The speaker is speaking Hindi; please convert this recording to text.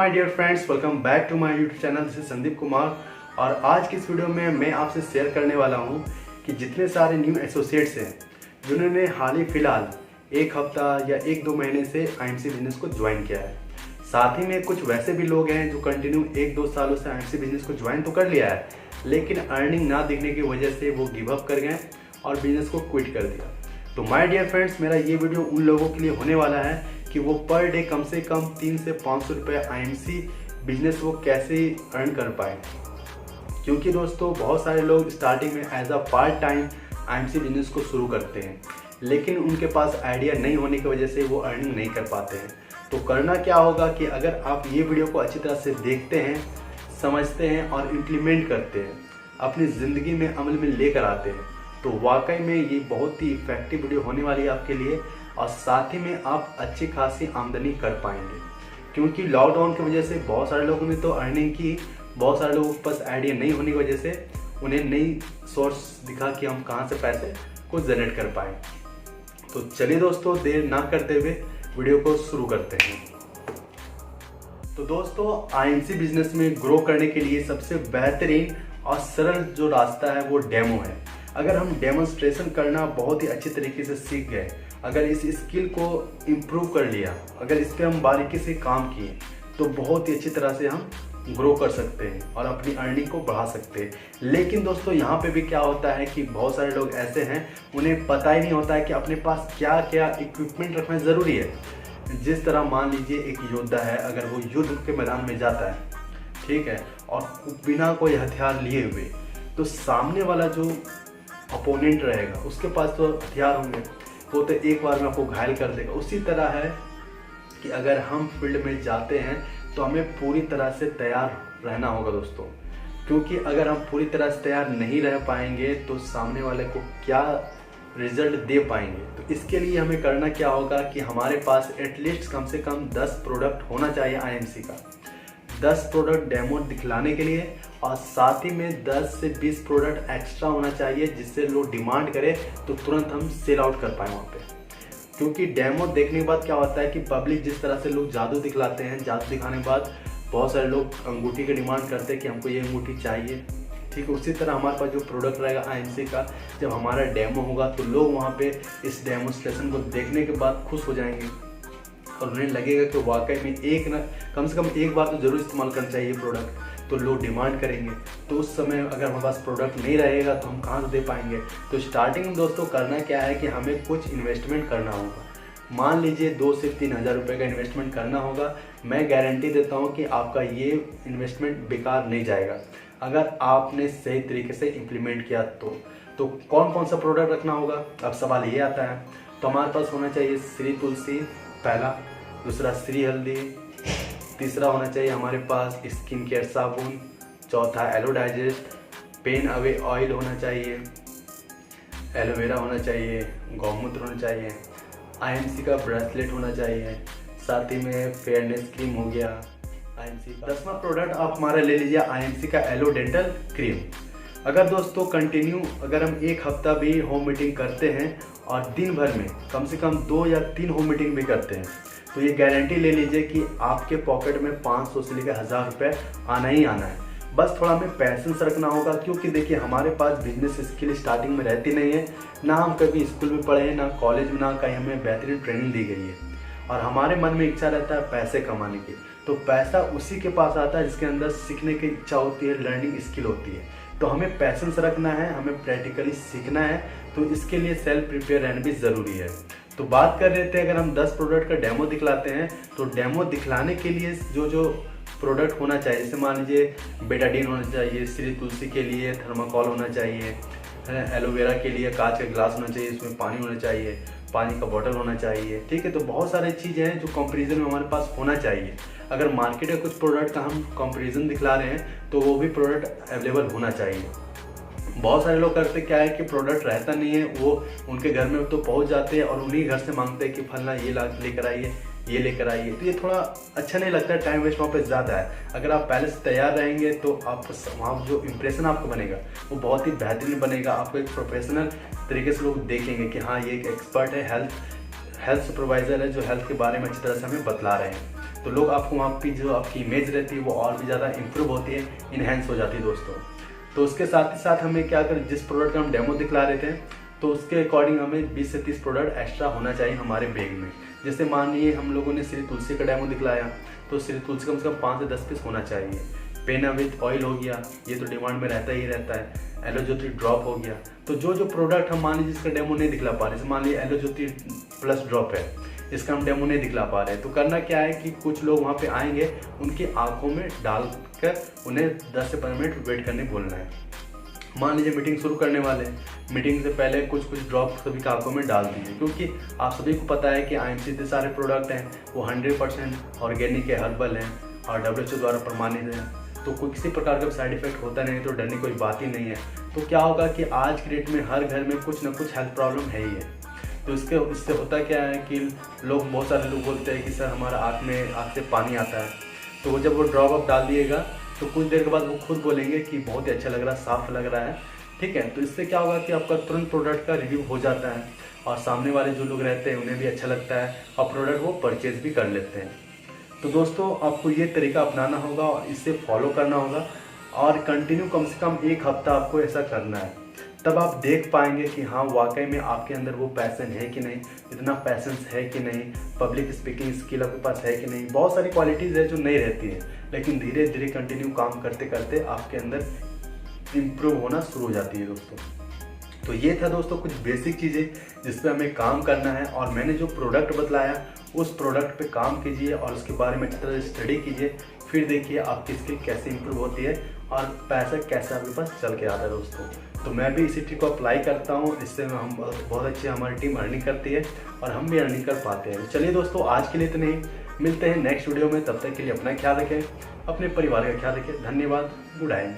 My dear friends, welcome back to my YouTube channel. This is Sandeep Kumar और आज की इस वीडियो में मैं आपसे शेयर करने वाला हूं कि जितने सारे न्यू एसोसिएट्स हैं जिन्होंने हाल ही फिलहाल एक हफ्ता या 1-2 महीने से आईएमसी बिजनेस को ज्वाइन किया है, साथ ही में कुछ वैसे भी लोग हैं जो कंटिन्यू 1-2 सालों से आईएमसी बिजनेस को ज्वाइन तो कर लिया है, लेकिन अर्निंग ना दिखने की वजह से वो गिव अप कर गए और बिजनेस को क्विट कर दिया। तो माय डियर फ्रेंड्स, मेरा ये वीडियो उन लोगों के लिए होने वाला है कि वो पर डे कम से कम 300 से 500 रुपये आईएमसी बिजनेस वो कैसे अर्न कर पाए। क्योंकि दोस्तों बहुत सारे लोग स्टार्टिंग में as a part time IMC business को शुरू करते हैं, लेकिन उनके पास आइडिया नहीं होने की वजह से वो अर्निंग नहीं कर पाते हैं। तो करना क्या होगा कि अगर आप ये वीडियो को अच्छी तरह से देखते हैं, समझते हैं और इम्प्लीमेंट करते हैं, अपनी ज़िंदगी में अमल में लेकर आते हैं, तो वाकई में ये बहुत ही इफेक्टिव वीडियो होने वाली है आपके लिए और साथ ही में आप अच्छी खासी आमदनी कर पाएंगे। क्योंकि लॉकडाउन की वजह से बहुत सारे लोगों ने तो अर्निंग की, बहुत सारे लोगों के पास आइडिया नहीं होने की वजह से उन्हें नई सोर्स दिखा कि हम कहाँ से पैसे को जनरेट कर पाएँ। तो चलिए दोस्तों, देर ना करते हुए वीडियो को शुरू करते हैं। तो दोस्तों, आईएमसी बिजनेस में ग्रो करने के लिए सबसे बेहतरीन और सरल जो रास्ता है वो डेमो है। अगर हम डेमोन्स्ट्रेशन करना बहुत ही अच्छी तरीके से सीख गए, अगर इस स्किल को इम्प्रूव कर लिया, अगर इस पर हम बारीकी से काम किए, तो बहुत ही अच्छी तरह से हम ग्रो कर सकते हैं और अपनी अर्निंग को बढ़ा सकते हैं। लेकिन दोस्तों यहाँ पे भी क्या होता है कि बहुत सारे लोग ऐसे हैं, उन्हें पता ही नहीं होता है कि अपने पास क्या क्या इक्विपमेंट रखना ज़रूरी है। जिस तरह मान लीजिए एक योद्धा है, अगर वो युद्ध के मैदान में जाता है, ठीक है, और बिना कोई हथियार लिए हुए, तो सामने वाला जो अपोनेंट रहेगा उसके पास तो हथियार होंगे, वो तो एक बार में आपको घायल कर देगा। उसी तरह है कि अगर हम फील्ड में जाते हैं तो हमें पूरी तरह से तैयार रहना होगा दोस्तों। क्योंकि अगर हम पूरी तरह से तैयार नहीं रह पाएंगे तो सामने वाले को क्या रिजल्ट दे पाएंगे। तो इसके लिए हमें करना क्या होगा कि हमारे पास एटलीस्ट कम से कम 10 प्रोडक्ट होना चाहिए आईएमसी का, 10 प्रोडक्ट डेमो दिखलाने के लिए, और साथ ही में 10 से 20 प्रोडक्ट एक्स्ट्रा होना चाहिए जिससे लोग डिमांड करें तो तुरंत हम सेल आउट कर पाएँ वहाँ पे। क्योंकि डेमो देखने के बाद क्या होता है कि पब्लिक जिस तरह से लोग जादू दिखलाते हैं, जादू दिखाने के बाद बहुत सारे लोग अंगूठी की डिमांड करते हैं कि हमको ये अंगूठी चाहिए, ठीक है। उसी तरह हमारे पास जो प्रोडक्ट रहेगा आईएमसी का, जब हमारा डेमो होगा तो लोग वहाँ पे इस डेमोन्स्ट्रेशन को देखने के बाद खुश हो जाएंगे और उन्हें लगेगा कि वाकई में कम से कम एक बार तो जरूर इस्तेमाल करना चाहिए प्रोडक्ट, तो लोग डिमांड करेंगे। तो उस समय अगर हमारे पास प्रोडक्ट नहीं रहेगा तो हम कहाँ से दे पाएंगे। तो स्टार्टिंग में दोस्तों करना क्या है कि हमें कुछ इन्वेस्टमेंट करना होगा। मान लीजिए 2 से 3 हज़ार रुपये का इन्वेस्टमेंट करना होगा। मैं गारंटी देता हूँ कि आपका ये इन्वेस्टमेंट बेकार नहीं जाएगा अगर आपने सही तरीके से इम्प्लीमेंट किया। तो कौन कौन सा प्रोडक्ट रखना होगा, अब सवाल ये आता है। तो हमारे पास होना चाहिए श्री तुलसी पहला, दूसरा श्री हल्दी, तीसरा होना चाहिए हमारे पास स्किन केयर साबुन, चौथा aloe digest, pain away oil होना चाहिए, एलोवेरा होना चाहिए, गौमूत्र होना चाहिए, आईएमसी का ब्रेसलेट होना चाहिए, साथ ही में फेयरनेस क्रीम हो गया आईएमसी का। 10वां प्रोडक्ट आप हमारा ले लीजिए आईएमसी का एलो डेंटल क्रीम। अगर दोस्तों कंटिन्यू अगर हम एक हफ्ता भी होम मीटिंग करते हैं और दिन भर में कम से कम 2 या 3 होम मीटिंग भी करते हैं, तो ये गारंटी ले लीजिए कि आपके पॉकेट में 500 से लेकर 1000 रुपये आना ही आना है। बस थोड़ा हमें पैसेंस रखना होगा। क्योंकि देखिए हमारे पास बिजनेस स्किल स्टार्टिंग में रहती नहीं है, ना हम कभी स्कूल में पढ़े हैं, ना कॉलेज में, ना कहीं हमें बेहतरीन ट्रेनिंग दी गई है, और हमारे मन में इच्छा रहता है पैसे कमाने की। तो पैसा उसी के पास आता है जिसके अंदर सीखने की इच्छा होती है, लर्निंग स्किल होती है। तो हमें पैसेंस रखना है, हमें प्रैक्टिकली सीखना है, तो इसके लिए सेल्फ प्रिपेयर रहना भी ज़रूरी है। तो बात कर रहे थे, अगर हम 10 प्रोडक्ट का डेमो दिखलाते हैं तो डेमो दिखलाने के लिए जो प्रोडक्ट होना चाहिए, जैसे मान लीजिए बेटाडीन होना चाहिए, श्री तुलसी के लिए थर्माकोल होना चाहिए, एलोवेरा के लिए कांच का गिलास होना चाहिए, इसमें पानी होना चाहिए, पानी का बॉटल होना चाहिए, ठीक है। तो बहुत सारी चीज़ें हैं जो कंपैरिजन में हमारे पास होना चाहिए। अगर मार्केट में कुछ प्रोडक्ट का हम कंपैरिजन दिखला रहे हैं तो वो भी प्रोडक्ट अवेलेबल होना चाहिए। बहुत सारे लोग करते क्या है कि प्रोडक्ट रहता नहीं है, वो उनके घर में तो पहुंच जाते हैं और उन्हीं घर से मांगते हैं कि फलना ये लेकर आइए, ये लेकर आइए। तो ये थोड़ा अच्छा नहीं लगता है, टाइम वेस्ट वहाँ पे ज़्यादा है। अगर आप पहले से तैयार रहेंगे तो आप वहाँ जो इम्प्रेशन आपको बनेगा वो बहुत ही बेहतरीन बनेगा। आपको एक प्रोफेशनल तरीके से लोग देखेंगे कि हाँ ये एक एक्सपर्ट है, हेल्थ सुपरवाइज़र है जो हेल्थ के बारे में अच्छी तरह से हमें बतला रहे हैं। तो लोग आपको वहाँ की जो आपकी इमेज रहती है वो और भी ज़्यादा इंप्रूव होती है, इन्हेंस हो जाती है दोस्तों। तो उसके साथ ही साथ हमें क्या कर, जिस प्रोडक्ट का हम डेमो दिखला रहे थे तो उसके अकॉर्डिंग हमें 20 से 30 प्रोडक्ट एक्स्ट्रा होना चाहिए हमारे बैग में। जैसे मान लीजिए हम लोगों ने श्री तुलसी का डेमो दिखलाया तो श्री तुलसी कम से कम 5 से 10 पीस होना चाहिए। पेना विथ ऑयल हो गया, ये तो डिमांड में रहता ही रहता है। एलो ज्योति ड्रॉप हो गया। तो जो प्रोडक्ट हम मान लीजिए जिसका डेमो नहीं दिखला पा रहे, जैसे मान लीजिए एलो ज्योति प्लस ड्रॉप है, इसका हम डेमो नहीं दिखला पा रहे, तो करना क्या है कि कुछ लोग वहाँ पे आएंगे, उनकी आंखों में डालकर उन्हें 10 से 15 मिनट वेट करने बोलना है। मान लीजिए मीटिंग शुरू करने वाले, मीटिंग से पहले कुछ ड्रॉप सभी की आंखों में डाल दीजिए, क्योंकि आप सभी को पता है कि IMC इतने सारे प्रोडक्ट हैं वो 100% ऑर्गेनिक है, हर्बल हैं और WHO द्वारा प्रमाणित हैं, तो कोई किसी प्रकार का साइड इफेक्ट होता नहीं, तो डरने कोई बात ही नहीं है। तो क्या होगा कि आज के डेट में हर घर में कुछ ना कुछ हेल्थ प्रॉब्लम है ही है। तो इससे होता क्या है कि लोग, बहुत सारे लोग बोलते हैं कि सर हमारा आँख से पानी आता है, तो वो जब वो ड्रॉप अप डाल दिएगा तो कुछ देर के बाद वो खुद बोलेंगे कि बहुत ही अच्छा लग रहा है, साफ लग रहा है, ठीक है। तो इससे क्या होगा कि आपका तुरंत प्रोडक्ट का रिव्यू हो जाता है और सामने वाले जो लोग रहते हैं उन्हें भी अच्छा लगता है और प्रोडक्ट वो परचेज भी कर लेते हैं। तो दोस्तों आपको ये तरीका अपनाना होगा और इसे फॉलो करना होगा और कंटिन्यू कम से कम 1 हफ्ता आपको ऐसा करना है, तब आप देख पाएंगे कि हाँ वाकई में आपके अंदर वो पैशन है कि नहीं, इतना पैशंस है कि नहीं, पब्लिक स्पीकिंग स्किल आपके पास है कि नहीं। बहुत सारी क्वालिटीज़ है जो नहीं रहती है, लेकिन धीरे धीरे कंटिन्यू काम करते करते आपके अंदर इम्प्रूव होना शुरू हो जाती है दोस्तों। तो ये था दोस्तों कुछ बेसिक चीज़ें जिस पे हमें काम करना है, और मैंने जो प्रोडक्ट बतलाया उस प्रोडक्ट पे काम कीजिए और उसके बारे में अच्छी तरह स्टडी कीजिए, फिर देखिए आपकी स्किल कैसे इंप्रूव होती है और पैसा कैसे आपके पास चल के आता है दोस्तों। तो मैं भी इसी ट्रिक को अप्लाई करता हूँ, इससे हम बहुत अच्छी हमारी टीम अर्निंग करती है और हम भी अर्निंग कर पाते हैं। चलिए दोस्तों आज के लिए इतने ही, मिलते हैं नेक्स्ट वीडियो में, तब तक के लिए अपना ख्याल रखें, अपने परिवार का ख्याल रखें। धन्यवाद, गुड नाइट।